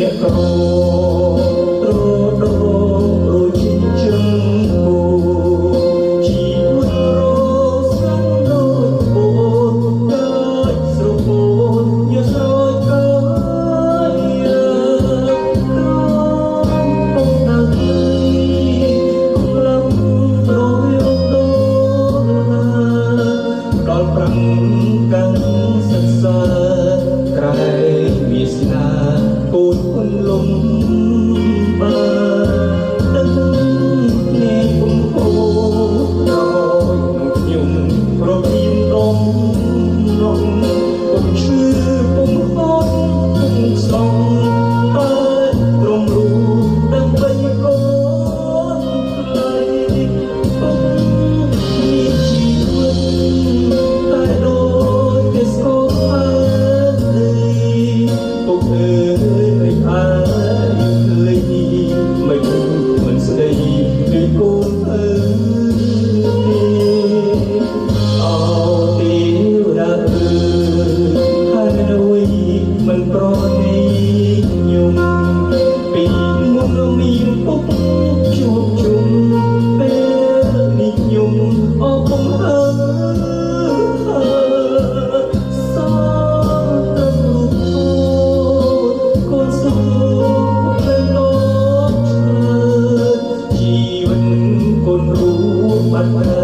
អ្នកក្រត្រដោដូចជាជើងគោជីវិតរស់សាំដូចអូនកើតស្រពោនយកស្រោចកាយក្រំពុំដល់ទីគុំលំរយរំដោដល់ប្រាំងកាំងសិក្សាក្រែវាសនាពូនគុណលំបានដឹងគ្នាគុំហូរដោយក្នុងខ្ញុំប្រពៀនដុំនំគុំឈឺគុំហត់គុំស្ងតែត្រង់រូបដើម្បីកូនថ្លៃគុំមានជីវិតតែដូចជាស្គរពុកអើយអើយមិនស្ដីដូចកូនអើយអោទេវតាអើយហើយដូចមិនប្រណីខ្ញុំពីមុនមានពុកជួបជុំពេលនេះខ្ញុំអរគុណសាទៅរូបកូនសូពេលលោកជីវិតកូនរូបបាត់